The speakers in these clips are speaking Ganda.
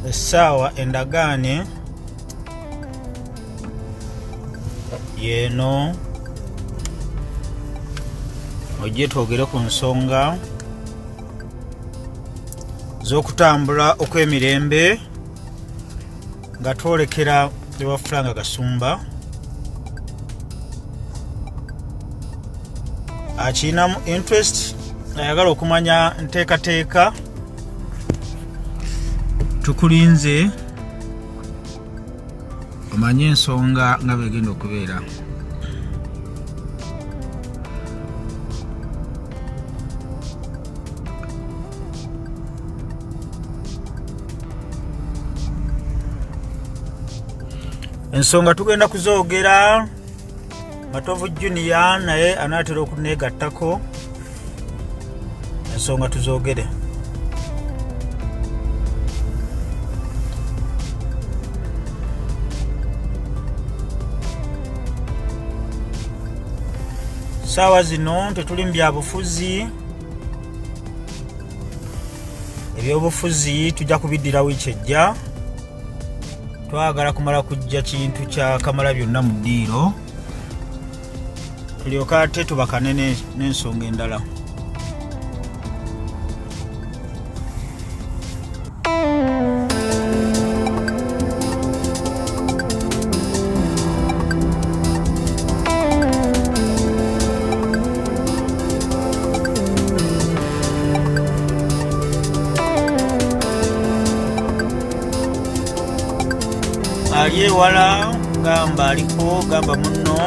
essaawa endagaane yeeno ojje twogere ku nsonga z'okutambula okw'emirembe nga twolekera ewa Frank Kasumba akinamu interest ayagala okumanya nteekateeka tukulinze omanye ensonga nga begenda okubeera. Ensonga tugenda kuzoogera Matovu Junior naye anaatera okuneegattako ensonga tuzoogere. Saawa zino tetuli mu byabufuzi, ebyobufuzi tujja kubiddira wiiki ejja. Twagala kumala kujja kintu kya Kamalabyonna mu ddiiro tulyoka ate tubakane n'ensonga endala. Ali ewala gamba aliko gamba muno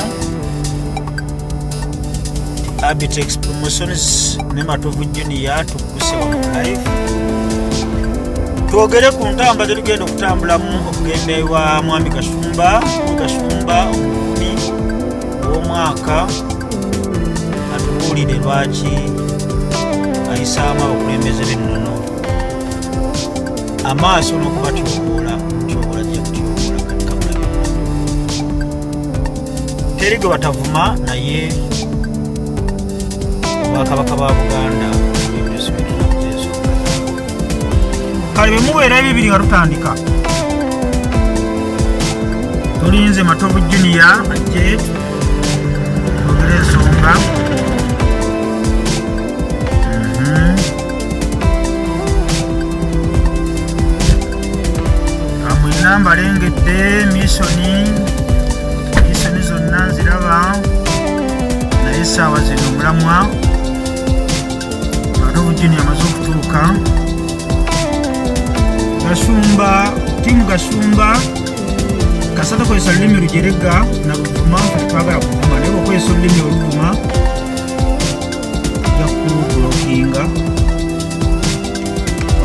Abitex Promotions ne Matovu Junior tukuse wa live twogere ku ntamba tetugenda okutambulamu okugenda ewa Mwami Kasumba omukumi w'omwaka atubuulire lwaki ayisaamu abakulembeze b'ennono amaaso n'okubatyoboola kyobola gye kutyoboola kati Kamalabyonna teri gwe batavuma naye Obwakabaka bwa Buganda kale bemubeera ebibiri nga tutandika. Tulinze Matovu Junior ajje twogere ensonga. Amwina mbalengedde misoni zonna nziraba naye essaawa zino omulamwa Matovu Junior amaze okutuuka. Tiimu Gasumba kasata kozesa lulimi lujerega na luvuma twagala kuvuma naye okozesa olulimi oluvuma ojja kubulokinga.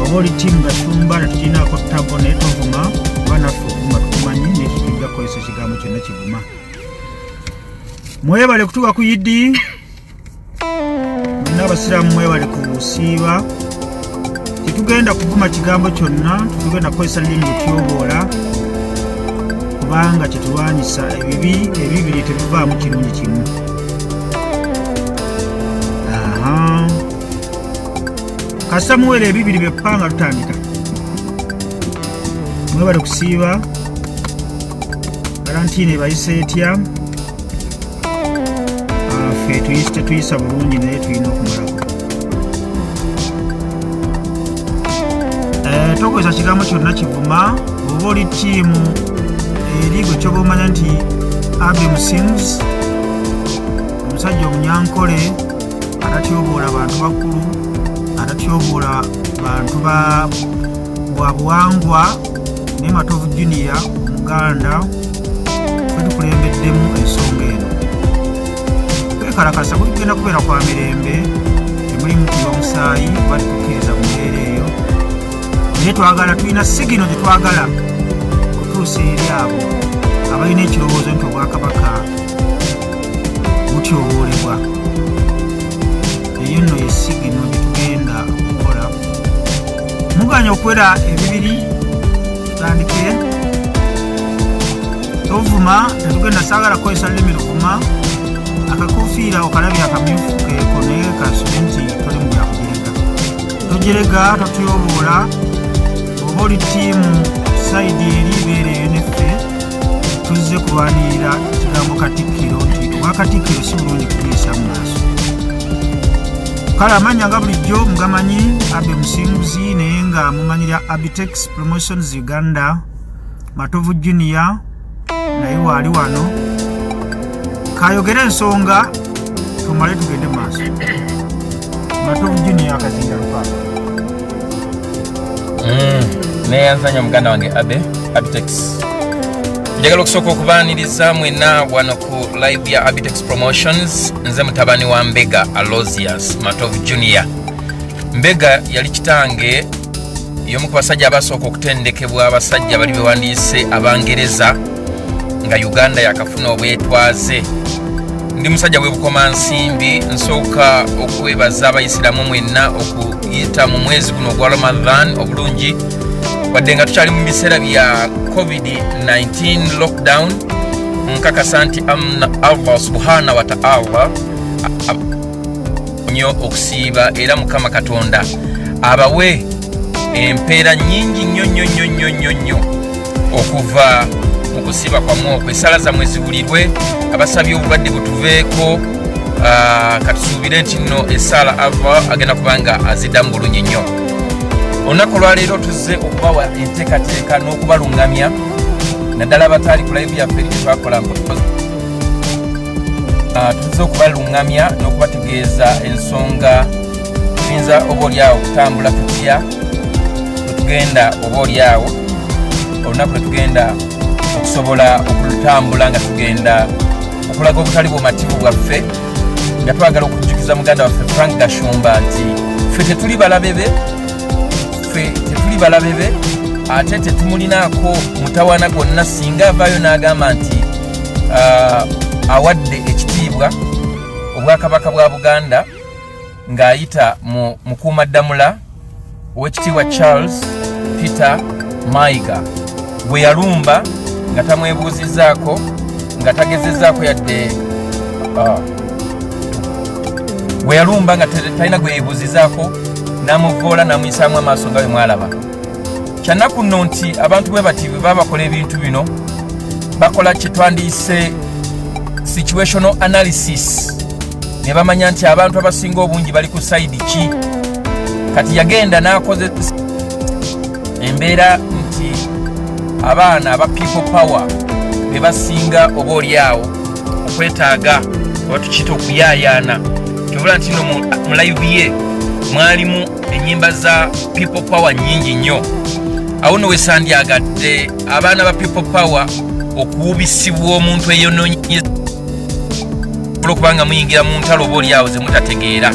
Oba oli Tiimu Gasumba netukiinaako tabo naye tovuma kuba naffe okuvuma tukumanyi naye tutujja kukozesa ekigambo kyonna kivuma. Mwebale kutuuka ku Yidi, mwenna abasiraamu mwebale kusiiba. Tetugenda kuvuma kigambo kyonna, tetugenda kukozesa lulimi lutyoboola kubanga tetulwanyisa ebibiri tebivaamu kirungi kimu. Kasita muwere ebibiri byepanga tutandika. Mwebale kusiiba. Valentine ebayise etya? Ffe tuyisa bulungi naye tulina okumalako. Tokozesa kigambo kyonna kivuma. Oba oli ttiimu eri gwe kyoba omanya nti Abby Musims omusajja omunyankole atatyoboola bantu bakulu, atatyoboola bantu bwa buwangwa ne Matovu Junior Omuganda ffe tukulembeddemu ensonga eno. Kwekalakasa kugenda kubeera kwa mirembe, temulimu kuba omusaayi oba tukkiriza mu mbeera eyo. Naye twagala tulina sigino gye twagala kutuusa eri abo abalina ekirowoozo nti Obwakabaka butyoboolebwa. Eyo nno ye sigino gye tugenda okukola. Muganya okwera ebibiri tutandike. Tovuma tetugenda saagala kukozesa lulimi luvuma. Akakofiira okalabye akamyufu keeko naye kasube nti toli mu byakujerega. Tojerega totyoboola boli tiimu saidi eri beereyo neffe tuzze kulwanirira ekigambo Katikkiro nti obwa Katikkiro si bulungi kutuyisa mu maaso. Kale amanya nga bulijjo mugamanyi Abe Musinguzi naye nga mumanyira Abitex Promotions Uganda, Matovu Junior naye waali wano. Kayogera ensonga tumale tugende maaso. Matovu Junior akazinga lukaka. Neyanzanya muganda wange Abitex. Njagala okusooka okubaaniriza mwena wano ku live ya Abitex Promotions. Nze mutabani wa Mbega Aloysius Matovu Junior. Mbega yali kitange y'omu ku basajja abasooka okutendekebwa abasajja bali bewandiise Abangereza nga Uganda yakafuna obwetwaze. Ndi musajja w'ebukomansimbi, nsooka okwebaza abayisiraamu mwenna okuyita mu mwezi guno ogwa Ramadan obulungi wadde nga tukyali mu biseera bya COVID-19 lockdown. Nkakasa nti Allah subhanahu wa ta'ala nyo okusiiba era Mukama Katonda abawe empeera nyingi nnyo okuva mu kusiiba kwamwe okwesala zammwe ziwulirwe. Abasabye obulwadde butuveeko katusuubire nti nno essala Allah agenda kubanga aziddamu bulungi nnyo. Olunaku olwaleero tuzze okubawa enteekateeka n'okubalungamya naddala abataali ku live yaffe eri twakola tuzze okubalungamya n'okubategeeza ensonga tuyinza oba oliawo okutambula tutya wetugenda oba oliawo olunaku lwetugenda okusobola okutambula nga tugenda okulaga obutali bumativu bwaffe nga twagala okujjukiza muganda waffe Frank Gashumba nti ffe tetuli balabebe ate tetumulinaako mutawaana gwonna singa avaayo n'agamba nti awadde ekitiibwa obwakabaka bwa Buganda ng'ayita mu mukuumaddamula ow'ekitiibwa Charles Peter Mayiga bwe yalumba nga tamwebuuzizaako nga tagezezzaako yadde bwe yalumba nga talina gwe yeebuuzizaako n'amuvoola n'amuyisaamu amaaso nga bwe mwalaba. Kyannaku nno nti abantu bwe bati bwe baba bakola ebintu bino bakola kye twandiyise situational analysis ne bamanya nti abantu abasinga obungi bali ku sayidi ki. Kati yagenda n'akoze embeera nti abaana aba people power be basinga oba oliawo okwetaaga oba tukiyita okuyaayaana. Tubula nti no mu live ye mwalimu ennyimba za people power nnyingi nnyo. Awo nno wesandyagadde abaana ba people power okuwubisibwa omuntu eyonoonyeza olwokubanga muyingira mu ntalo oba oliawo ze mutategeera.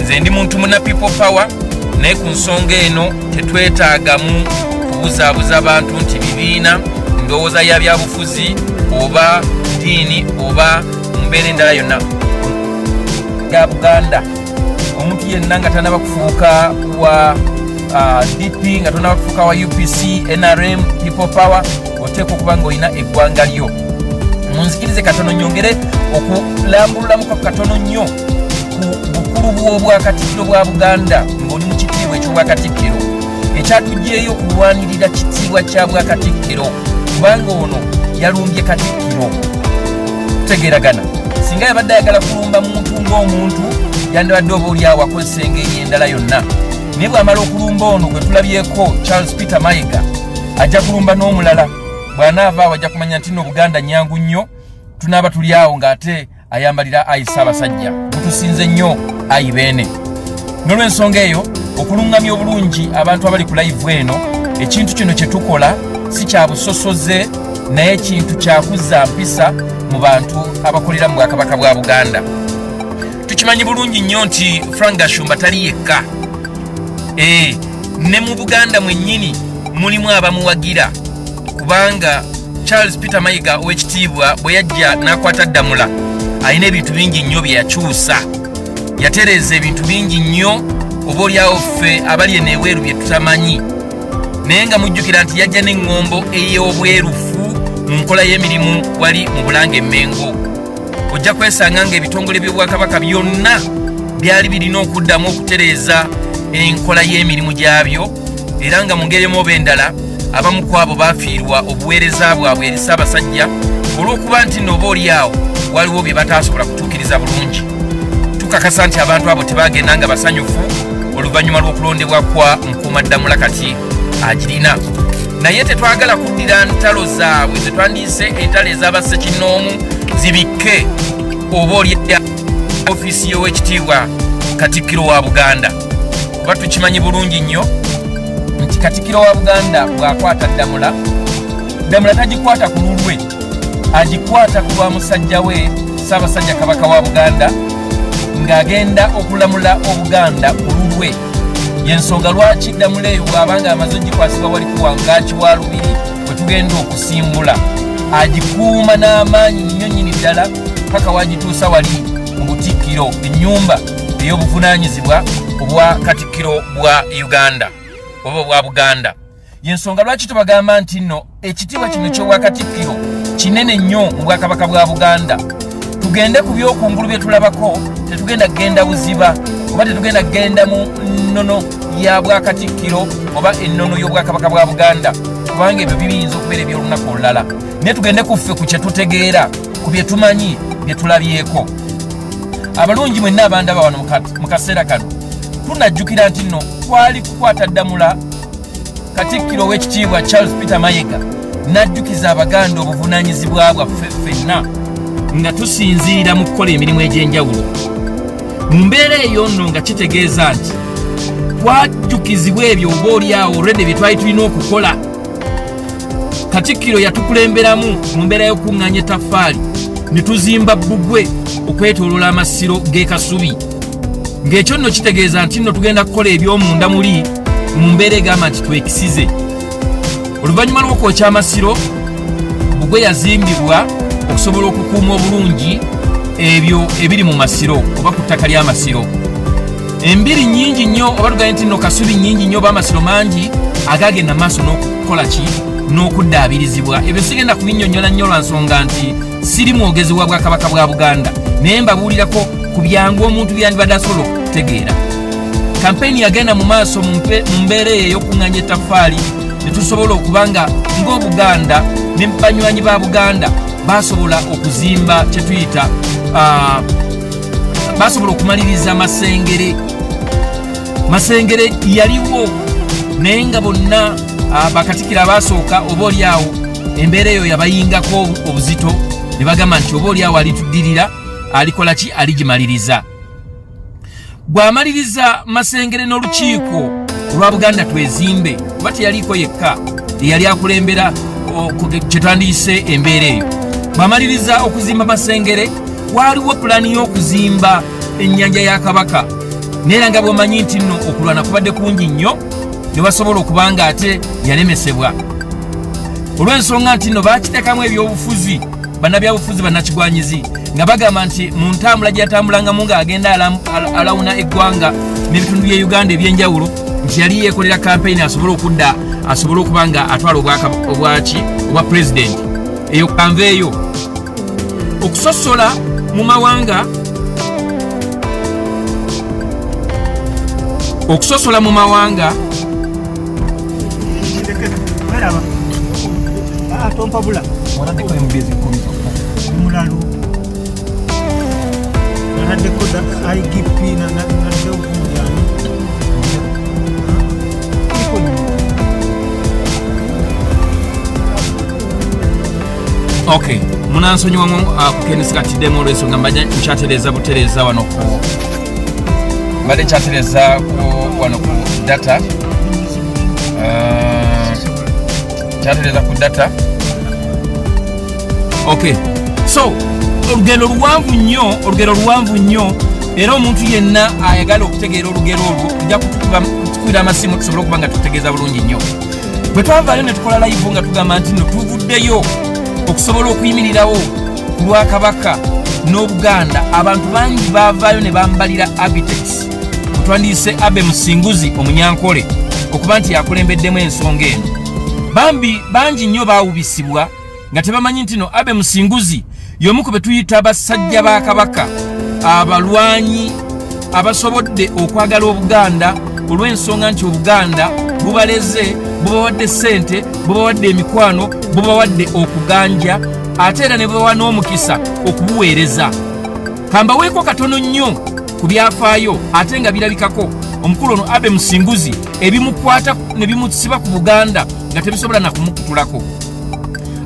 Nze ndi muntu muna people power naye ku nsonga eno tetwetaagamu kubuzaabuza abantu nti bibiina ndowooza ya byabufuzi oba ddiini oba mbeera endala yonna ga Buganda. Omuntu yenna nga tanaba kufuuka wa DP nga tonaba kufuuka wa UPC, NRM, people power oteeka okuba ng'olina eggwanga lyo. Munzikirize katono nyongere okulambululamu katono nnyo ku bukulu bw'obwakatikkiro bwa Buganda ng'oli mu kitiibwa eky'obwakatikkiro ekyatugyeyo okulwanirira kitiibwa kya bwakatikkiro kubanga ono yalumbye Katikkiro. Tutegeeragana singa yabadde ayagala kulumba muntu ng'omuntu yandibadde oba oliawo akozesa engeri endala yonna. Naye bw'amala okulumba ono gwe tulabyeko Charles Peter Mayiga ajja kulumba n'omulala. Bw'anaavaawo ajja kumanya nti nno Buganda nnyangu nnyo tunaaba tuli awo ng'ate ayambalira ayi Ssaabasajja mutusinze nnyo ayi beene. N'olw'ensonga eyo okulungamya obulungi abantu abali ku live eno ekintu kino kye tukola si kya busosoze naye ekintu kya kuzza mpisa mu bantu abakolera mu Bwakabaka bwa Buganda. Tukimanyi bulungi nnyo nti Frank Gashumba tali yekka. Ne mu Buganda mwennyini mulimu abamuwagira kubanga Charles Peter Mayiga ow'ekitiibwa bwe yajja n'akwata Ddamula alina ebintu bingi nnyo bye yakyusa. Yatereeza ebintu bingi nnyo oba oliawo ffe abali eneeweeru bye tutamanyi. Naye nga mujjukira nti yajja n'eŋŋombo ey'obwerufu mu nkola y'emirimu wali mu Bulange Mengo. Ojja kwesanga ng'ebitongole by'Obwakabaka byonna byali birina okuddamu okutereeza enkola y'emirimu gyabyo era nga mu ngeri emu oba endala abamu ku abo baafiirwa obuweereza bwabwe eri Ssaabasajja olw'okuba nti nno oba oliawo waliwo bye bataasobola kutuukiriza bulungi. Tukakasa nti abantu abo tebaagenda nga basanyufu oluvannyuma lw'okulondebwa kwa Mukuumaddamula kati agirina. Naye tetwagala kuddira ntalo zaabwe zetwandiise entalo ez'abassekinnoomu zibikke oba oli ofiisi y'Oweekitiibwa Katikkiro wa Buganda. Kuba tukimanyi bulungi nnyo nti Katikkiro wa Buganda bw'akwata Ddamula, Ddamula tagikwata ku lulwe, agikwata ku lwa musajja we Ssaabasajja Kabaka wa Buganda ng'agenda okulamula Obuganda ku lulwe. Yensonga lwaki Ddamula eyo bw'abanga amaze ogikwasibwa wali ku wangaaki wa lubiri bwe tugenda okusimbula agikuuma n'amaanyi nnyo nnyini ddala paka wagituusa wali mu Butikkiro, ennyumba ey'obuvunaanyizibwa obwa Katikkiro bwa Uganda oba obwa Buganda. Yensonga lwaki tubagamba nti nno ekitiibwa kino ky'obwa Katikkiro kinene nnyo mu Bwakabaka bwa Buganda. Tugende ku by'okungulu bye tulabako, tetugenda kgenda buziba oba tetugenda kgenda mu nnono ya Bwakatikkiro oba ennono y'Obwakabaka bwa Buganda, kubanga ebyo biyinza okubeera eby'olunaku olulala. Naye tugende ku ffe ku kye tutegeera, ku bye tumanyi, bye tulabyeko. Abalungi mwenna abandaba wano mu kaseera kano tunajjukira nti nno kwali kukwata Ddamula Katikkiro ow'ekitiibwa Charles Peter Mayiga n'ajjukiza Abaganda obuvunaanyizibwa bwaffe ffenna nga tusinziira mu kukola emirimu egy'enjawulo. Mu mbeera eyo nno nga kitegeeza nti twajjukizibwa ebyo oba oliawo olwedde bye twali tulina okukola. Katikkiro yatukulemberamu mu mbeera y'okuŋŋaanya ettaffaali ne tuzimba bbugwe okwetooloola amasiro g'e Kasubi. Ng'ekyo nno kitegeeza nti nno tugenda kukola eby'omunda muli mu mbeera egamba nti twekisize. Oluvannyuma lw'okwokya amasiro, bbugwe yazimbibwa okusobola okukuuma obulungi ebyo ebiri mu masiro oba ku ttaka ly'amasiro. Embiri nnyingi nnyo oba tugaye nti nno Kasubi nnyingi nnyo oba amasiro mangi agaagenda maaso n'okukola ki n'okuddaabirizibwa. Ebyo sigenda kubinnyonnyola nnyo lwa nsonga nti siri mwogezi wa Bwakabaka bwa Buganda, naye mbabuulirako ku byangu omuntu byandibadde asobola okutegeera. Kampeyini yagenda mu maaso mu mbeera eyo ey'okuŋŋaanya ettaffaali ne tusobola okuba nga ng'Obuganda ne banywanyi ba Buganda basobola okuzimba kye tuyita basobola okumaliriza Masengere. Masengere yaliwo naye nga bonna Bakatikkiro abasooka oba oliawo embeera eyo yabayingako obuzito ne bagamba nti oba oliawo alituddirira alikola ki, aligimaliriza. Bw'amaliriza Masengere n'olukiiko olwa Buganda Twezimbe, kuba teyaliko yekka eyali akulembera kye twandiyise embeera eyo. Bw'amaliriza okuzimba Masengere, waaliwo pulaani y'okuzimba ennyanja ya Kabaka, neera nga bw'omanyi nti nno okulwana kubadde kungi nnyo ne basobola okuba nga ate yalemesebwa. Olw'ensonga nti nno baakiteekamu ebyobufuzi, bannabyabufuzi bannakigwanyizi, nga bagamba nti mu ntambula gye yatambulangamu ng'agenda alawuna eggwanga n'ebitundu bya Uganda eby'enjawulo, nti yali yeekolera kampeyini asobole okuba nga atwala obwa pulezidenti. Eyo kanva eyo okusosola mu mawanga tompabula wanaddeko emubezi mulalu nanaddeko IGP naddeokunjani okay munansonyiwamu kukendesikatiddemu olw'ensonga mbadde nkyatereeza butereeza wano ku data kyatereeza ku data. Okay, so olugero luwanvu nnyo era omuntu yenna ayagala okutegeera olugero olwo ojja kutukuira amasimu tusobole okuba nga tutegeeza bulungi nnyo. Bwe twavaayo ne tukola live nga tugamba nti nno tuvuddeyo okusobola okuyimirirawo ku lwa Kabaka n'Obuganda, abantu bangi baavaayo ne bambalira Abitex twandiyise Abe Musinguzi Omunyankole okuba nti yakulembeddemu ensonga eno. Bangi nnyo baawubisibwa nga tebamanyi nti no Abe Musinguzi y'omu ku be tuyita abasajja ba Kabaka, abalwanyi abasobodde okwagala Obuganda olw'ensonga nti Obuganda bubaleze, bubawadde ssente, bubawadde emikwano, bubawadde okuganja, ate era ne bubawa n'omukisa okubuweereza. Kambaweeko katono nnyo ku byafaayo ate nga birabikako omukulu ono Abe Musinguzi ebimukwata ne bimusiba ku Buganda nga tebisobola na kumukutulako.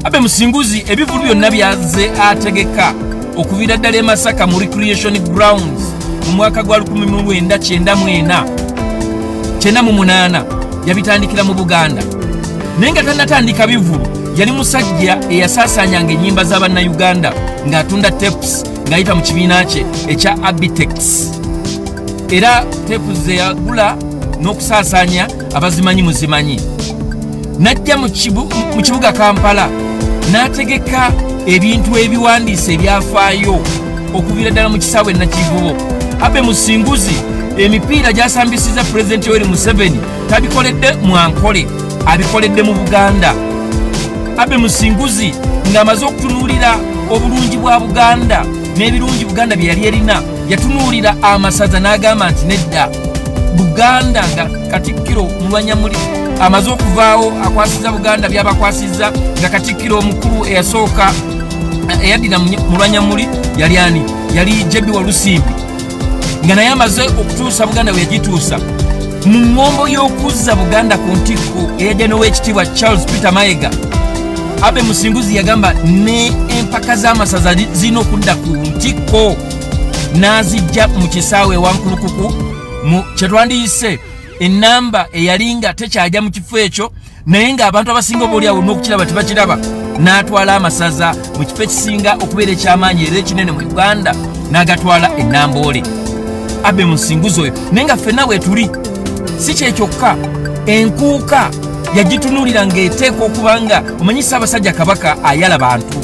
Abe Musinguzi ebivulu byonna byaze ategeka okuvira ddala e Masaka mu Recreation Grounds mu mwaka gwa 1998 yabitandikira mu Buganda. Naye nga tannatandika bivulu yali musajja eyasaasaanyanga ennyimba z'Abannayuganda ng'atunda tapes ng'ayita mu kibiina kye ekya Abitex. Era tapes ze yagula n'okusaasaanya abazimanyi muzimanyi. Najja mu kibuga Kampala n'ategeka ebintu ebiwandiise ebyafaayo okuviira ddala mu kisaawe Nakivubo. Abe Musinguzi emipiira gy'asambisiza Pulezidenti Yoweri Museveni tabikoledde mu Ankole, abikoledde mu Buganda. Abe Musinguzi ng'amaze okutunuulira obulungi bwa Buganda n'ebirungi Buganda bye yali erina, yatunuulira amasaza n'agamba nti nedda Buganda nga Katikkiro Mulwanyamuli amaze okuvaawo akwasiza Buganda byabakwasiza, nga Katikkiro omukulu eyasooka eyaddira Mulwanyamuli yali ani? Yali Jebi Walusimbi, nga naye amaze okutuusa Buganda we yagituusa mu ngombo y'okuzza Buganda ku ntikko eyajja n'Oweekitiibwa Charles Peter Mayiga. Abe Musinguzi yagamba ne empaka z'amasaza zirina okudda ku ntikko, n'azijja mu kisaawe Wankulukuku mu kyetwandiyise ennamba eyalinga tekyajja mu kifo ekyo, naye ng'abantu abasinga obaoliawo n'okukiraba tebakiraba, n'atwala amasaza mu kifo ekisinga okubeera ekyamaanyi era ekinene mu Uganda, n'agatwala e Namboole. Abe Musinguzi oyo, naye nga ffenna weetuli si kyekyokka, enkuuka yagitunuulira ng'eteeka okuba nga omanyi Ssaabasajja Kabaka ayala bantu.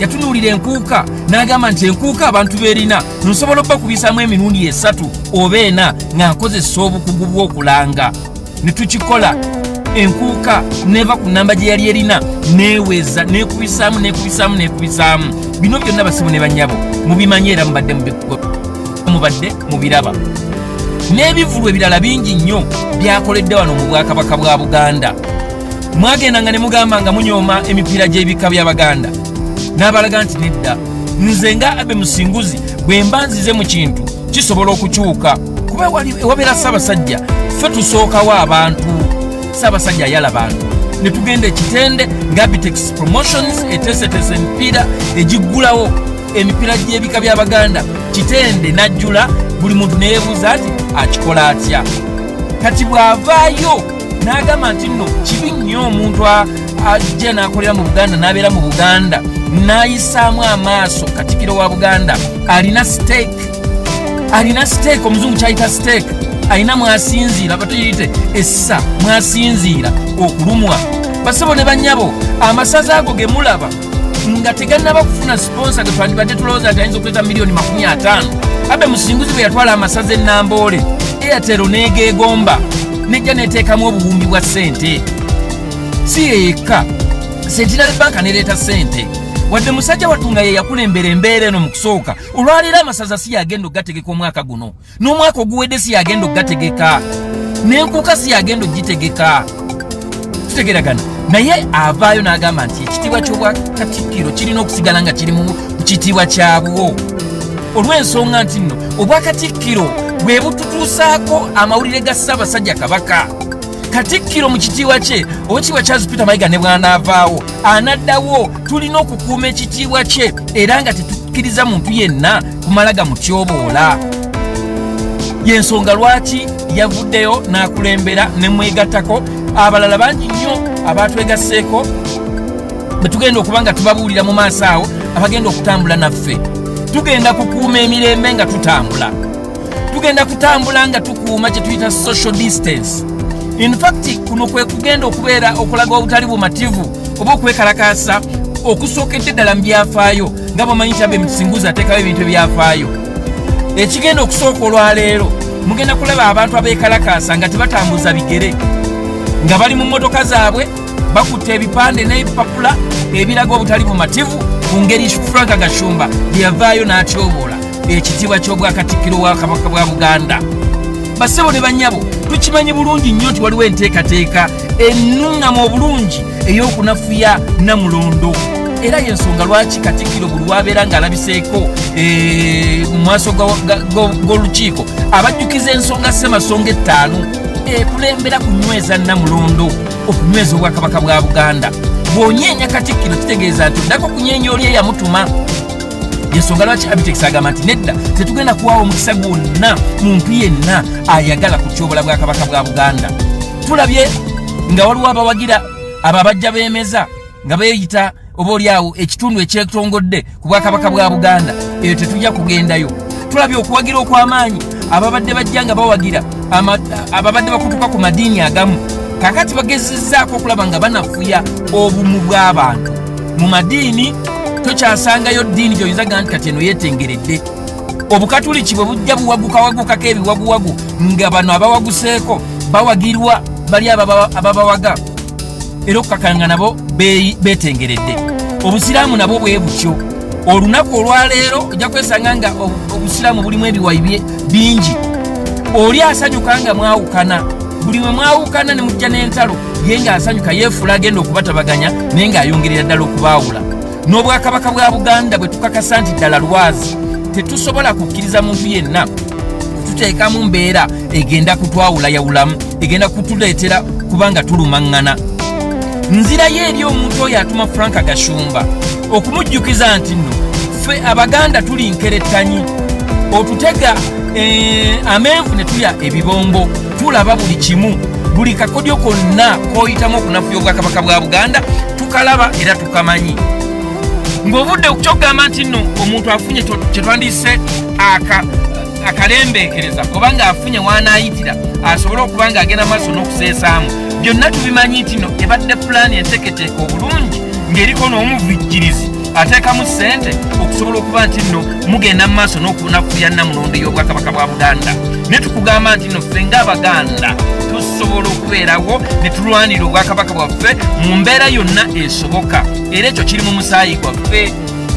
Yatunuulira enkuuka n'agamba nti enkuuka abantu beerina nsobola obbakubisaamu emirundi 3 oba 4 nga nkozesa obukugu bw'okulanga. Ne tukikola, enkuuka neva ku nnamba gye yali erina neeweza neekubisaamu. Bino byonna basibu ne bannyabo mubimanyi era mubadde mubiraba. N'ebivulu ebirala bingi nnyo byakoledde wano mu Bwakabaka bwa Buganda. Mwagendanga ne mugamba nga munyooma emipiira gy'ebika by'Abaganda, n'abalaga nti nedda, nze nga Abe Musinguzi bwe mba nzize mu kintu kisobola okukyuka, kuba ewabeera Ssaabasajja ffe tusookawo abantu. Ssaabasajja ayala bantu. Ne tugenda ekitende nga Abitex Promotions eteeseteese emipiira egiggulawo emipiira gy'ebika by'Abaganda. Kitende najjula, buli muntu neyebuuza nti akikola atya. Kati bw'avaayo n'agamba nti nno kibi nnyo omuntu ajja n'akolera mu Buganda n'abeera mu Buganda n'ayisaamu amaaso Katikkiro wa Buganda alina stake. Omuzungu kyayita stake. Alina mwasinziira, batuyite essa mwasinziira okulumwa. Basabo ne bannyabo, amasaza ago ge mulaba nga tegannaba kufuna sponsor ge twandibadde tulowooza nti ayinza okuleeta miliyoni 50. Abe Musinguzi bwe yatwala amasaza e Namboole, Airtel n'egeegomba nejja neteekamu obuwumbi bwa ssente. Si yekka, Centenary Bank nereeta ssente. Wadde musajja watunga ye yakulembera embeera eno mu kusooka, olwaleero amasaza si yagenda okugategeka omwaka guno, n'omwaka oguwedde si yagenda okugategeka, n'enkuuka si yagenda ogitegeka. Tutegeragana. Naye avaayo n'agamba nti ekitiibwa ky'obwa Katikkiro kirina okusigala nga kiri mu kitiibwa kyabwo, olw'ensonga nti nno obwa Katikkiro bwe bututuusaako amawulire ga Ssaabasajja Kabaka. Katikkiro mu kitiibwa kye, Oweekitiibwa Charles Peter Mayiga ne bw'anaavaawo anaddawo, tulina okukuuma ekitiibwa kye era nga tetukkiriza muntu yenna kumala gamutyoboola. Y'ensonga lwaki yavuddeyo n'akulembera ne mwegattako abalala bangi nnyo abatwegasseeko bwe tugenda okuba nga tubabuulira mu maaso awo abagenda okutambula naffe. Tugenda kukuuma emirembe nga tutambula. Tugenda kutambula nga tukuuma kye tuyita social distance. In fact, kuno kwe kugenda okubeera okulaga obutali bumativu oba okwekalakaasa okusookedde ddala mu byafaayo nga bw'omanyi nti Abe Musinguzi ateekawo ebintu ebyafaayo. Ekigenda okusooka olwaleero mugenda kulaba abantu abeekalakaasa nga tebatambuza bigere, nga bali mu mmotoka zaabwe bakutte ebipande n'ebipapula ebiraga obutali bumativu ku ngeri Frank Gashumba bye yavaayo n'atyoboola ekitiibwa ky'obwa Katikkiro wa Kabaka bwa Buganda. basebo ne banyabo tukimanyi bulungi nnyo nti waliwo enteekateeka ennuŋŋamu obulungi ey'okunafuya Namulondo era yensonga lwaki Katikkiro buli lwabeera ng'alabiseeko mu maaso g'olukiiko abajjukiza ensonga ssemasonga 5 kulembera kunyweza Namulondo okunyweza obwakabaka bwa Buganda bw'onyeenya Katikkiro kitegeeza nti oddako kunyeenya oli eyamutuma yensonga lwaki Abitex agamba nti nedda tetugenda kuwaawo omukisa gwonna muntu yenna ayagala kutyobola bwakabaka bwa Buganda. Tulabye nga waliwo abawagira abo abajja beemeza nga beeyita oba oliawo ekitundu ekyetongodde ku bwakabaka bwa Buganda eyo tetujja kugendayo. Tulabye okuwagira okw'amaanyi ababadde bajja nga bawagira ababadde bakutuka ku madiini agamu kakati bagezezzaako okulaba nga banafuya obumu bw'abantu mu madiini. Tokyasangayo ddiini gy'oyinza gamba nti kati eno yeetengeredde. Obukatuliki bwe bujja buwagukawagukako ebiwaguwagu nga bano abawaguseeko bawagirwa bali ababawaga era okukakanga nabo beetengeredde. Obusiraamu nabo bwe butyo. Olunaku olwaleero ojja kwesanga nga obusiraamu bulimu ebiwayi bingi. Oli asanyuka nga mwawukana, buli mwe mwawukana ne mujja n'entalo ye ng'asanyuka yeefuula agenda okubatabaganya naye ng'ayongerera ddala okubaawula. N'obwakabaka bwa Buganda bwe tukakasa nti ddala lwazi tetusobola kukkiriza muntu yenna kututeekamu mbeera egenda kutwawulayawulamu egenda kutuleetera kubanga tulumaŋŋana. Nzirayo eri omuntu oyo atuma Frank Gashumba okumujjukiza nti nno ffe Abaganda tuli nkerettanyi otutega amenvu ne tulya ebibombo tulaba buli kimu buli kakodyo konna k'oyitamu okunafuya obwakabaka bwa Buganda tukalaba era tukamanyi. Ng'obudde okukyogamba nti nno omuntu afunye kyetwandiyise akalembeekereza oba ng'afunye w'anaayitira asobole okuba ng'agenda maaso n'okuseesaamu byonna tubimanyi nti nno ebadde pulaani enteeketeeka obulungi ng'eriko n'omuvujjirizi ateekamu ssente okusobola okuba nti nno mugenda mu maaso n'okunafuya Namulondo y'obwakabaka bwa Buganda. Ne tukugamba nti nno ffe ng'Abaganda tusobola okubeerawo ne tulwanira obwakabaka bwaffe mu mbeera yonna esoboka era ekyo kiri mu musaayi gwaffe.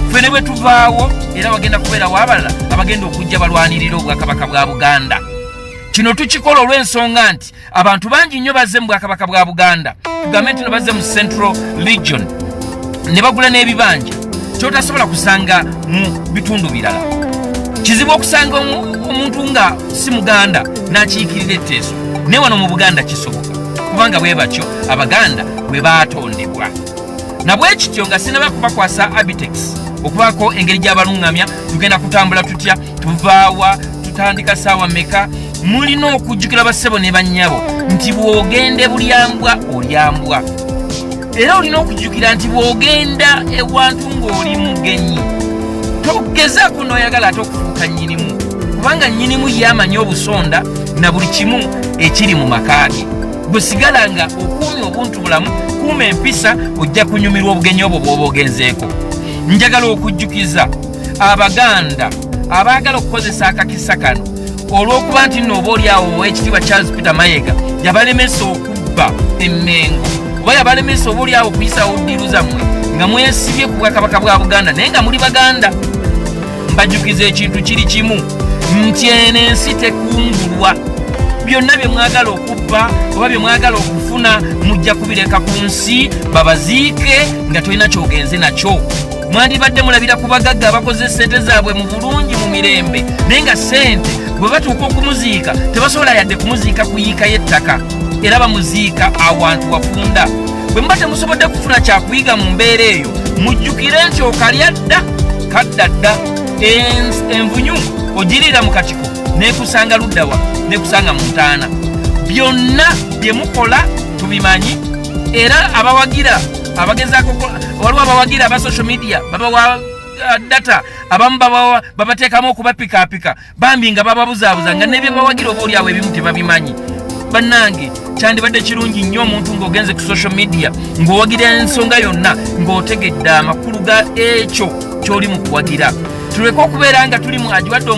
Ffe ne bwe tuvaawo era bagenda kubeerawo abalala abagenda okujja balwanirira obwakabaka bwa Buganda. Kino tukikola olw'ensonga nti abantu bangi nnyo bazze mu bwakabaka bwa Buganda. Tugambe nti no bazze mu Central Region ne bagula n'ebibanja kyotasobola kusanga mu bitundu birala. Kizibu okusanga omuntu nga si Muganda n'akiikirira etteeso ne wano mu Buganda kisoboka kubanga bwe batyo Abaganda bwe baatondebwa. Na bwe kityo nga sinaba kubakwasa Abitex okubaako engeri gy'abaluŋŋamya tugenda kutambula tutya tuvaawa tutandika ssaawa mmeka. Mulina okujjukira bassebo ne bannyabo nti bw'ogenda bulyambwa olyambwa era olina okujjukira nti bw'ogenda ewantu ng'oli mugenyi togezaako n'oyagala ate okufuuka nnyinimu kubanga nnyinimu yamanyi obusonda na buli kimu ekiri mu maka ge. Bwe sigala nga okuumya obuntu bulamu kuuma empisa ojja kunyumirwa obugenyi obwo bw'oba ogenzeeko. Njagala okujjukiza Abaganda abaagala okukozesa akakisa kano olw'okuba nti nno oba oliawo Oweekitiibwa Charles Peter Mayiga yabalemesa okubba emmengo oba yabalemesa oba oliawo okuyisawo ddiiru zammwe nga mwesibye ku bwakabaka bwa Buganda naye nga muli Baganda. Mbajjukiza ekintu kiri kimu nti eno ensi tekungulwa. Byonna bye mwagala okubba oba bye mwagala okufuna mujja kubireka ku nsi babaziike nga tolina kyogenze nakyo. Mwandibadde mulabira ku bagagga abakoze ssente zaabwe mu bulungi mu mirembe naye nga ssente bwe batuuka okumuziika tebasobola yadde kumuziika kuyiikayo ettaka era bamuziika awantu wafunda. Bwe muba temusobodde kufuna kyakuyiga mu mbeera eyo mujjukire nti okalya dda kadda dda. Envunyu ogirira mu katiko neekusanga luddawa neekusanga mu ntaana. Byonna bye mukola tubimanyi era abawagira abagezaako waliwo abawagira aba social media babawa data abamu babateekamu okubapikaapika bambi nga bababuzaabuza nga nebye bawagira oba oliawo ebimu tebabimanyi. Bannange kyandibadde kirungi nnyo omuntu ng'ogenze ku social media ng'owagira ensonga yonna ng'otegedde amakulu ga ekyo ky'oli mu kuwagira. Tuleke okubeera nga tuli mu agiwadde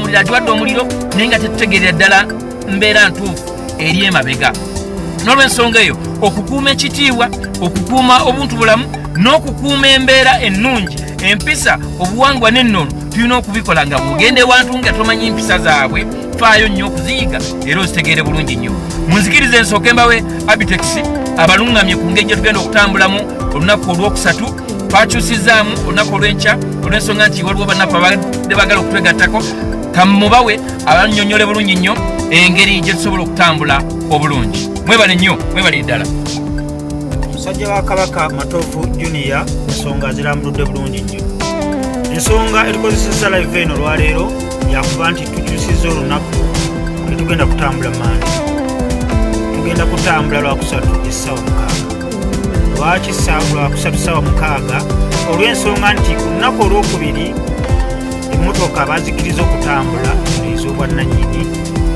omuliro naye nga tetutegeerera ddala mbeera ntuufu eri emabega. N'olw'ensonga eyo okukuuma ekitiibwa okukuuma obuntu bulamu n'okukuuma embeera ennungi empisa obuwangwa n'ennono tulina okubikola nga bw'ogenda ewantu nga tomanyi mpisa zaabwe faayo nnyo okuziyiga era ozitegeere bulungi nnyo. Munzikirize ensooke mbawe Abitex abalungamye ku ngeri gye tugenda okutambulamu olunaku olwokusatu. Twakyusizaamu olunaku olw'enkya olw'ensonga nti waliwo bannaffe abadde baagala okutwegattako. Kamubawe abannyonnyole bulungi nnyo engeri gye tusobola okutambula obulungi. Mwebale nnyo, mwebale ddala. Musajja wa Kabaka Matovu Junior ensonga zirambuludde bulungi nnyo. Ensonga etukozesezza live eno olwaleero yakuba nti tukyusizza olunaku tetugenda kutambula mandi. Tugenda kutambula lwakusatu essaawa 6. Lwaki lwakusatu ssaawa 6? Olw'ensonga nti ku lunaku olwokubiri emmotoka baazikiriza okutambula ez'obwannannyini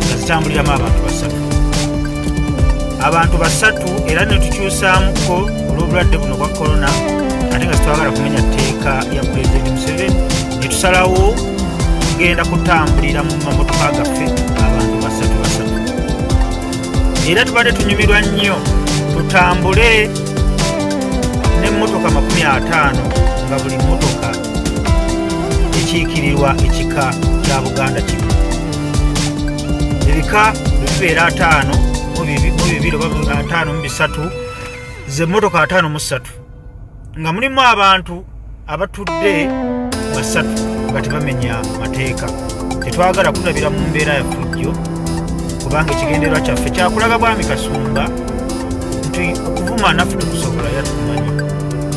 nga zitambuliramu abantu basatu era ne tukyusaamuko olw'obulwadde buno bwa korona ate nga zitwagala kumenya tteeka ya Pulezidenti Museveni ne tusalawo tugenda kutambulira mu mamotoka gaffe abantu basatu. Era tubadde tunyumirwa nnyo tutambule n'emmotoka 50 nga buli mmotoka ekiikirirwa ekika kya Buganda kimu. Ebika bibeera 5 mu 2 oba 5 mu 3 ze mmotoka 5 mu 3 nga mulimu abantu abatudde basatu nga tebamenya mateeka. Tetwagala kulabira mu mbeera ya fujjo kubanga ekigendererwa kyaffe kyakulaga bwami Kasumba nti okuvuma naffe tukusobola yatumanyi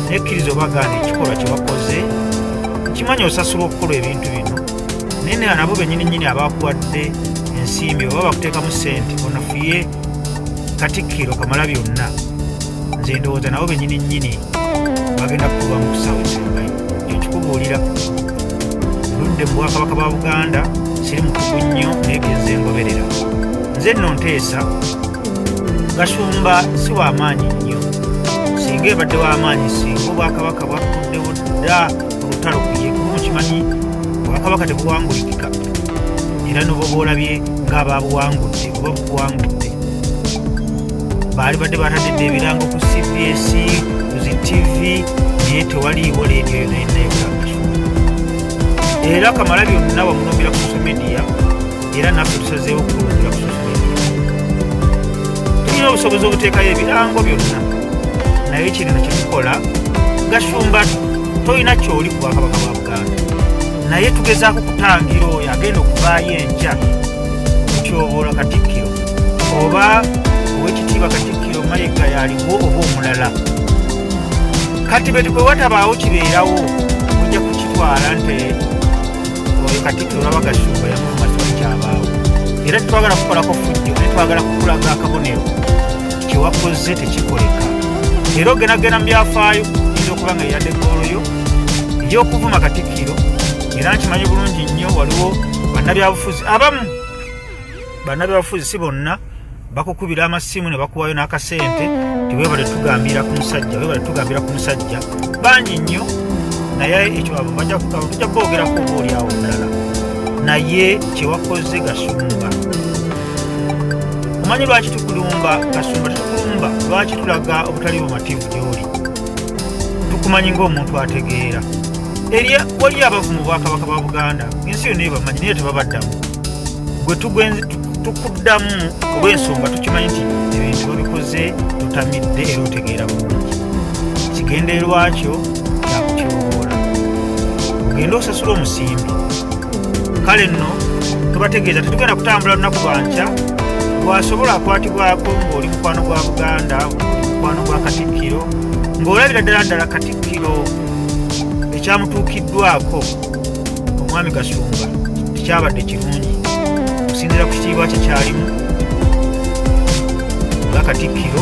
nekkiriza obagaana ekikolwa kye bakoze kimanyi osasula okukola ebintu bino naye nabo bennyini abakuwadde ensimbi oba bakuteekamu ssente onafuye Katikkiro Kamalabyonna nze ndowooza nabo bennyini bagenda kukuba mu kusaawa ekisembayo. Ekikubuulira ludde mu Bwakabaka bwa Buganda siri mukugu nnyo naye genze ngoberera. Nze nno nteesa Kasumba si w'amaanyi nnyo. Singa ebadde w'amaanyi singa Obwakabaka bwakuddewo dda olutalo kuye kuba mukimanyi Obwakabaka tebuwangulikika era nobo boolabye ng'ababuwangudde oba bukuwangudde baali badde batadde ebirango ku CBS ku TV naye tewaliiwo leediyo yonayonayogera Kasumba. Era Kamalabyonna wamunumbira ku social media era naffe tusazeewo okulumbira ku social media. Tulina obusobozi obuteekayo ebirango byonna naye kirino kyetukola Kasumba tolina kyoli ku Bwakabaka bwa Buganda naye tugezaako kutangira oyo agenda okuvaayo enkya kutyoboola Katikkiro oba Oweekitiibwa Katikkiro Mayiga yaliwo oba omulala. Kati bwe watabaawo kibeerawo mujja kukitwala nti oyo Katikkiro olaba Kasumba yamumasiwa kyabaawo. Era tetwagala kukolako fujjo naye twagala kukulaga akabonero kyewakoze tekikoleka. Era ogendagenda mu byafaayo yinza okuba nga yadde gooloyo ery'okuvuma Katikkiro era nkimanyi bulungi nnyo waliwo bannabyabufuzi abamu bannabyabufuzi si bonna bakukubira amasimu ne bakuwayo n'akasente tiweebale tugambira ku musajja bangi nnyo naye ekyo abo bajja tujja kwogerako oba oliawo omulala naye kyewakoze Kasumba. Omanyi lwaki tukulumba Kasumba? Tukulumba lwaki tulaga obutali bumativu gy'oli? Tukumanyi ng'omuntu ategeera. Wali abavu mu Bwakabaka bwa Buganda ensi yonna ebamanyi naye tebabaddamu. Gwe tukuddamu olw'ensonga tukimanyi nti ebintu babikoze tutamidde era otegeera bulungi. Kigendererwa kyo kyakutyoboola ogenda osasula omusimbi. Kale nno tubategeeza tetugenda kutambula lunaku lwankya bwasobola akwatibwako ng'oli mukwano gwa Buganda mukwano gwa Katikkiro ng'olabira ddala Katikkiro ekyamutuukiddwako omwami Kasumba tekyabadde kirungi okusinziira ku kitiibwa kye kyalimu nga Katikkiro.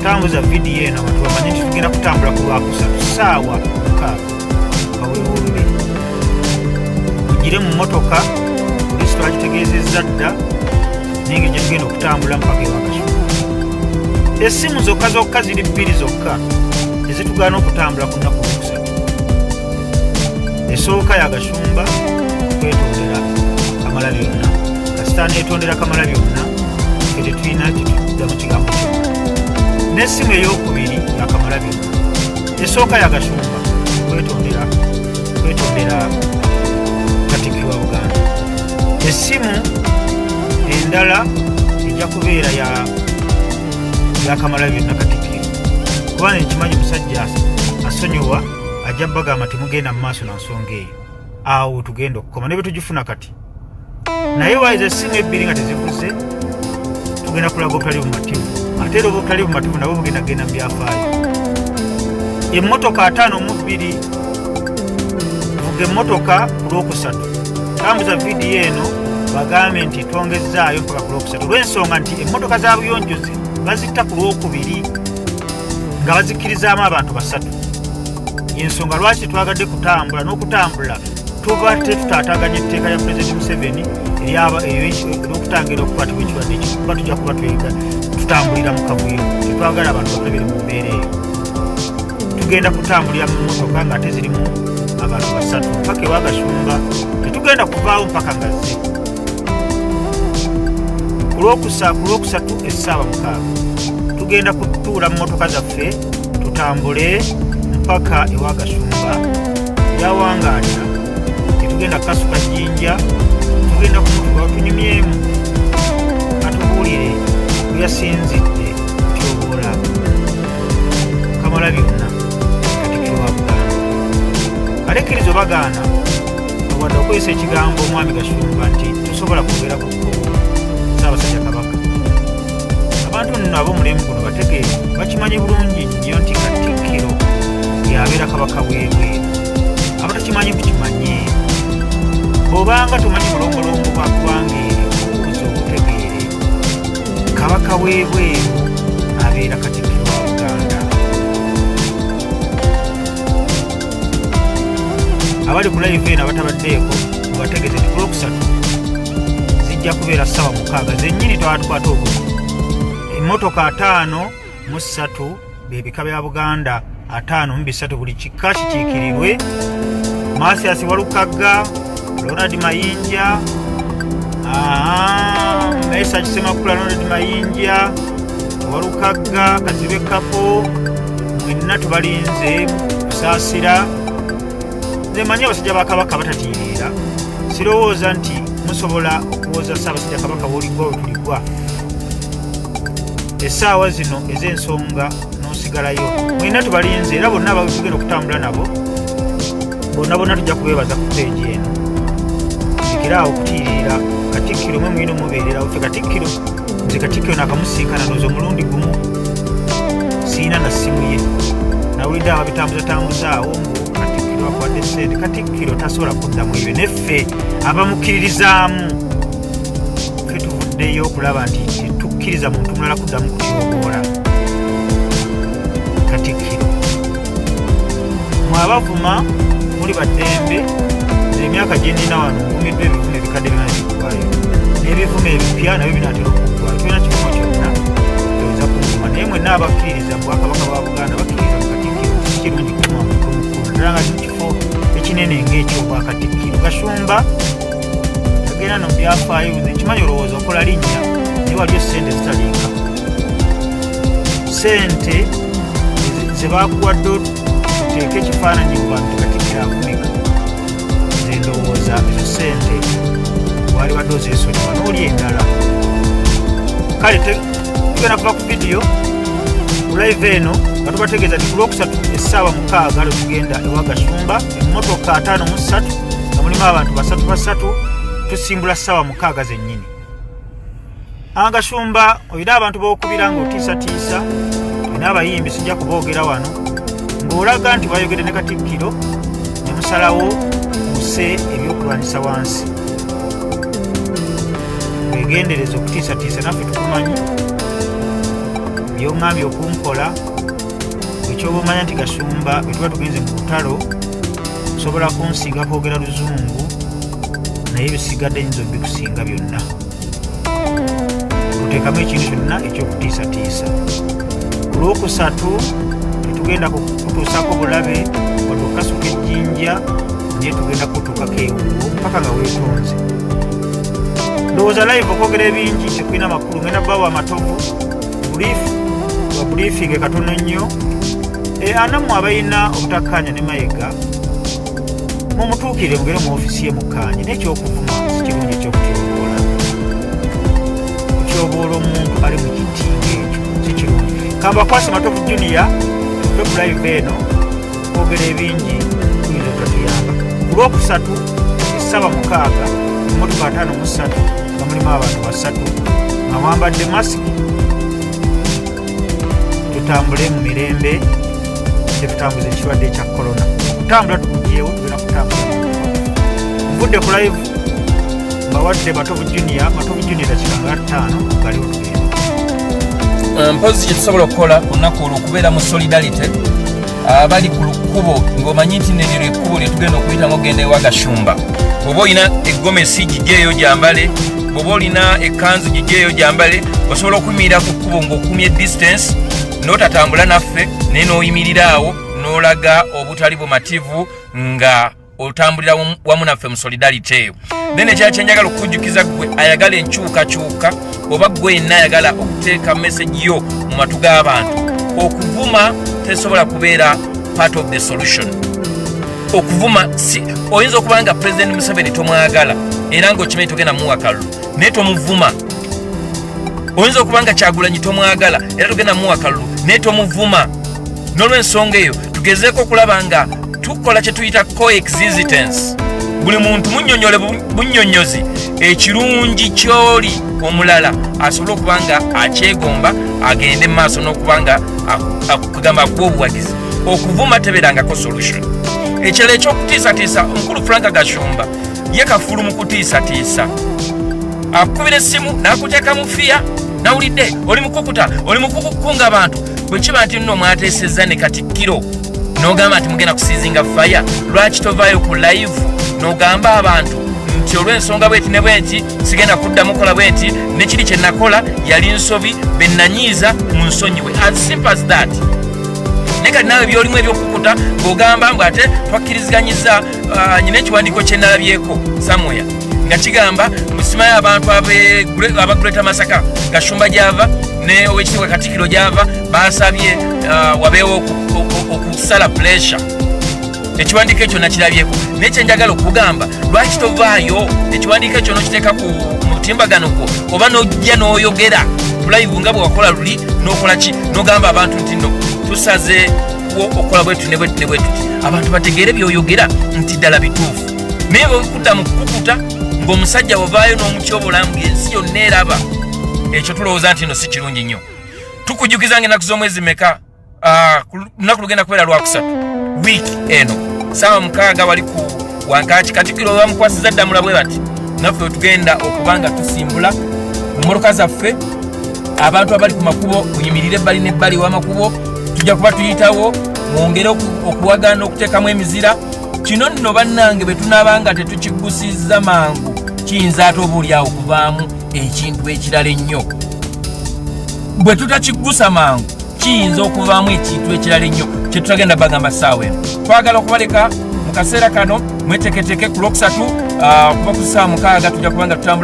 Tambuza vidiyo eno abantu bamanye nti tugenda kutambula ku lwakusatu ssaawa 6 Kawero olubiri. Tugire mu mmotoka poliisi twagitegeezezza dda nenge gye tugenda okutambula mpaka ewa Kasumba. Essimu zokka ziri 2 zokka ezitugaana okutambula ku nnaku olwokusatu. Esooka ya Kasumba kwetondera Kamalabyonna. Kasita neetondera Kamalabyonna fe tetulina kitudda mu kigambo kyonna. N'essimu ey'okubiri ya Kamalabyonna. Esooka ya Kasumba kwetondera Katikkiro wa Buganda. Essimu endala ejja kubeera ya Kamalabyonna Katikkiro kubanga ekimanyi musajja asonyiwa ajja bagamba temugenda mu maaso na nsonga eyo awo tugenda okukoma ne bwe tugifuna kati naye waiza essimu ebbiri nga tezivuze tugenda kulaga obutali bumativu ate era obutali bumativu nabwo bugendagenda mu byafaayo emmotoka 52 vuga emmotoka ku lwokusatu tambuza vidiyo eno bagambe nti twongezaayo mpaka ku lwokusatu olw'ensonga nti emmotoka za buyonjo bazitta ku lwokubiri nga bazikkirizaamu abantu basatu ensonga lwaki twagadde kutambula n'okutambula tuba tetutaataganya etteeka lya Pulezidenti Museveni ery'okutangira okukwatibwa ekirwadde ekyo kuba tujja kuba tutambulira mu kavuyo tetwagala abantu bakebere mu mbeera eyo tugenda kutambulira mu mmotoka ng'ate zirimu abantu basatu mpaka ewa Gashumba tetugenda kuvaawo mpaka nga zze ku lwokusatu essaawa 6 tugenda kutuula mu mmotoka zaffe tutambule mpaka ewa Gashumba yawangaala tetugenda kukasuka jjinja tugenda kumutuka tunyumyemu atubuulire bweyasinzidde tyobola Kamalabyonna Katikkiro wa Buganda alekkirizo bagaana wadde okwesa ekigambo omwami Gashumba nti tosobola kwogera ku Ssaabasajja Kabaka abantu nno ab'omulembe guno bategeere bakimanyi bulungi nnyo nti Katikkiro yabeera kabaka w'ebweru abatakimanyi kukimanye bw'obanga tomanyi bulongolongo bwa ggwanga eryo buuza obutegeere kabaka w'ebweru abeera Katikkiro wa Buganda abali ku live eno abatabaddeeko mubategeeze nti ku lwokusatu zijja kubeera ssaawa 6 zennyini twatukwata obuzi emmotoka 53 bebika bya Buganda 53 buli kika kikiikirirwe Masias Walukagga Ronald Mayinja Mesa Kisemakula Ronald Mayinja Walukagga Kazibe Kapo mwenna tubalinze kusaasira zemanyi abasajja ba Kabaka batatiirira sirowooza nti musobola okuwooza Ssaabasajja Kabaka w'oligwa wetuligwa essaawa zino ez'ensonga n'osigalayo mwenna tubalinze era bonna abagenda okutambula nabo bonna tujja kubeebaza ku peegi eno zikiraawo okutiirira Katikkiro mwe mwina omubeererawo ffe Katikkiro nze Katikkiro nakamusinkana nozo omulundi gumu siina na ssimu ye nawulidde ababitambuzatambuzaawo mbu Katikkiro akwadde ssente Katikkiro tasobola kuddamu ebyo neffe abamukkiririzaamu ffe tuvuddeyo okulaba nti tetukkiriza muntu mulala kuddamu kutyoboola Katikkiro mwabavuma muli baddembe emyaka gye nnina wano ngumiddwa ebivume ebikadde byonna bikugwayo n'ebivume ebipya nabyo binaatera okugwayo tolina kivumo kyonna toyinza kumuvuma naye mwenna abakkiririza mu Bwakabaka bwa Buganda bakkiriza mu Katikkiro kirungi kumwa muntu omukulu ddala nga mu kifo ekinene ng'ekyobwa Katikkiro Gashumba tagenda no byafaayo ekimanyi olowooza okola linnya naye waliyo ssente zitaliika ssente ze baakuwadde oteeke ekifaananyi mu bantu Katikkiro avunika ndowooza ezo ssente wali wadde ozeesonyiwa n'oli endala kale tugenda kuva ku vidiyo ku live eno nga tubategeeza nti ku lwokusatu essaawa 6 lwe tugenda ewa Gashumba emmotoka 53 nga mulimu abantu basatu tusimbula ssaawa 6 zennyini Gashumba olina abantu b'okubira ng'otiisatiisa olina abayimbi sijja kuboogera wano ng'olaga nti bayogedde ne Katikkiro ne musalawo muse ebyokulwanyisa wansi wegendereza okutiisatiisa naffe tukumanyi byoŋŋambye okunkola ekyoba omanya nti Gashumba bwe tuba tugenze mu lutalo osobola kunsiga kwogera Luzungu naye bisigadde nyinza obikusinga byonna tuteekamu ekintu kyonna ekyokutiisatiisa ku lwokusatu tetugenda kutuusako bulabe wadde okukasuka ejjinja naye tugenda kutuukako ewuwo mpaka nga weetonze ndowooza live okwogera ebingi tekulina makulu ngenda bawa amatovu buliifinge katono nnyo anamu abalina obutakkaanya ne Mayiga mumutuukire mugere mu ofiisi ye mukkaanye n'ekyokuvuma si kirungi ekyokutyoboola okutyoboola omuntu ali mu kitinga ekyo kikirungi. Kamba kwasi Matovu Junior tuve ku live eno kwogera ebingi tuyinza tutatuyamba. Ku Lwokusatu essaba 6 emmotoka 53 nga mulimu abantu 3 nga mwambadde masiki. Tutambule mu mirembe tetutambuze ekirwadde ekya korona. Okutambula tukugyewo tugenda kutambula. Nvudde ku live mbawadde Matovu Junior dakika nga 5 galiwo tugenda. Mpozi kyetusobola okukola ku lunaku olwo okubeera mu solidarity abali ku lukubo ng'omanyi nti neryo ekkubo lye tugenda okuyitamu ogenda ewa Gashumba. Bw'oba olina eggomesi gijjeeyo gyambale, bw'oba olina ekkanzu gijjeeyo gyambale, osobola okuyimirira ku kkubo ng'okumya distance n'otatambula naffe naye n'oyimirira awo n'olaga obutali bumativu nga otambulira wamu naffe mu solidarity eyo. Then ekya kyenjagala okujjukiza gwe ayagala enkyukakyuka oba gwe yenna ayagala okuteeka message yo mu matu g'abantu. Okuvuma tesobola kubeera part of the solution. Okuvuma si oyinza okuba nga President Museveni tomwagala era ng'okimanyi togenda muwa kalulu naye tomuvuma. Oyinza okuba nga Kyagulanyi tomwagala era togenda muwa kalulu naye tomuvuma. N'olw'ensonga eyo tugezeeko okulaba nga tukola kye tuyita coexistence. Buli muntu munnyonnyole bunnyonnyozi ekirungi ky'oli omulala asobola okuba nga akyegomba agende maaso n'okuba nga akugamba gw'obuwagizi. Okuvuma tebeerangako solution. Ekirala eky'okutiisatiisa omukulu Frank Gashumba ye kafulu mu kutiisatiisa. Akukubira essimu n'akuteeka mu fiya nawulidde oli mukukuta oli mukukunga abantu bwe kiba nti nno mwateesezza ne Katikkiro n'ogamba nti mugenda kusiizinga faya lwaki tovaayo ku live n'ogamba abantu nti olw'ensonga bweti ne bwenti sigenda kuddamu kola bwenti nekiri kye nakola yali nsobi bennanyiiza mu nsonyiwe. As simple as that. Naye kati naawe byolimu ebyokukuta ng'ogamba mbw ate twakkiriziganyiza nyina ekiwandiiko kye nalabyeko somewhere nga kigamba musimayo abantu aba Greater Masaka Gashumba gy'ava ne owekitiibwa Katikkiro gy'ava basabye wabeewo okusala pressure. Ekiwandiiko ekyo nakirabyeko naye kyenjagala okugamba lwaki tovaayo ekiwandiiko ekyo n'okiteeka ku mutimbagano gwo oba n'ojja n'oyogera live nga bwe wakola luli n'okola ki n'ogamba abantu nti no tusaze okukola bwetu ne bwetu ne bwetu abantu bategeere by'oyogera nti ddala bituufu. Naye bwekudda mu kukuta ng'omusajja wavaayo n'omutyobola ng'ensi yonna eraba ekyo tulowooza nti no si kirungi nnyo. Tukujjukiza ng'ennaku z'omwezi meka lunaku lugenda kubeera Lwakusatu wiiki eno saawa 6 wali ku Wankaaki Katikkiro bamukwasiza ddamula bwe bati naffe wetugenda okuba nga tusimbula mu mmotoka zaffe. Abantu abali ku makubo muyimirire ebbali n'ebbali w'amakubo tujja kuba tuyitawo mwongere okuwagana okuteekamu emizira. Kino nno bannange bwe tunaaba nga tetukigusizza mangu kiyinza ate obuulyawo okuvaamu ekintu ekirala ennyo. Bwe tutakiggusa mangu kiyinza okuvaamu ekintu ekirala ennyo kye tutagenda bagamba ssaawa eno. Twagala okubaleka mu kaseera kano mweteketeke ku Lwokusatu kuva ku ssaawa 6 tujja kuba nga tutambula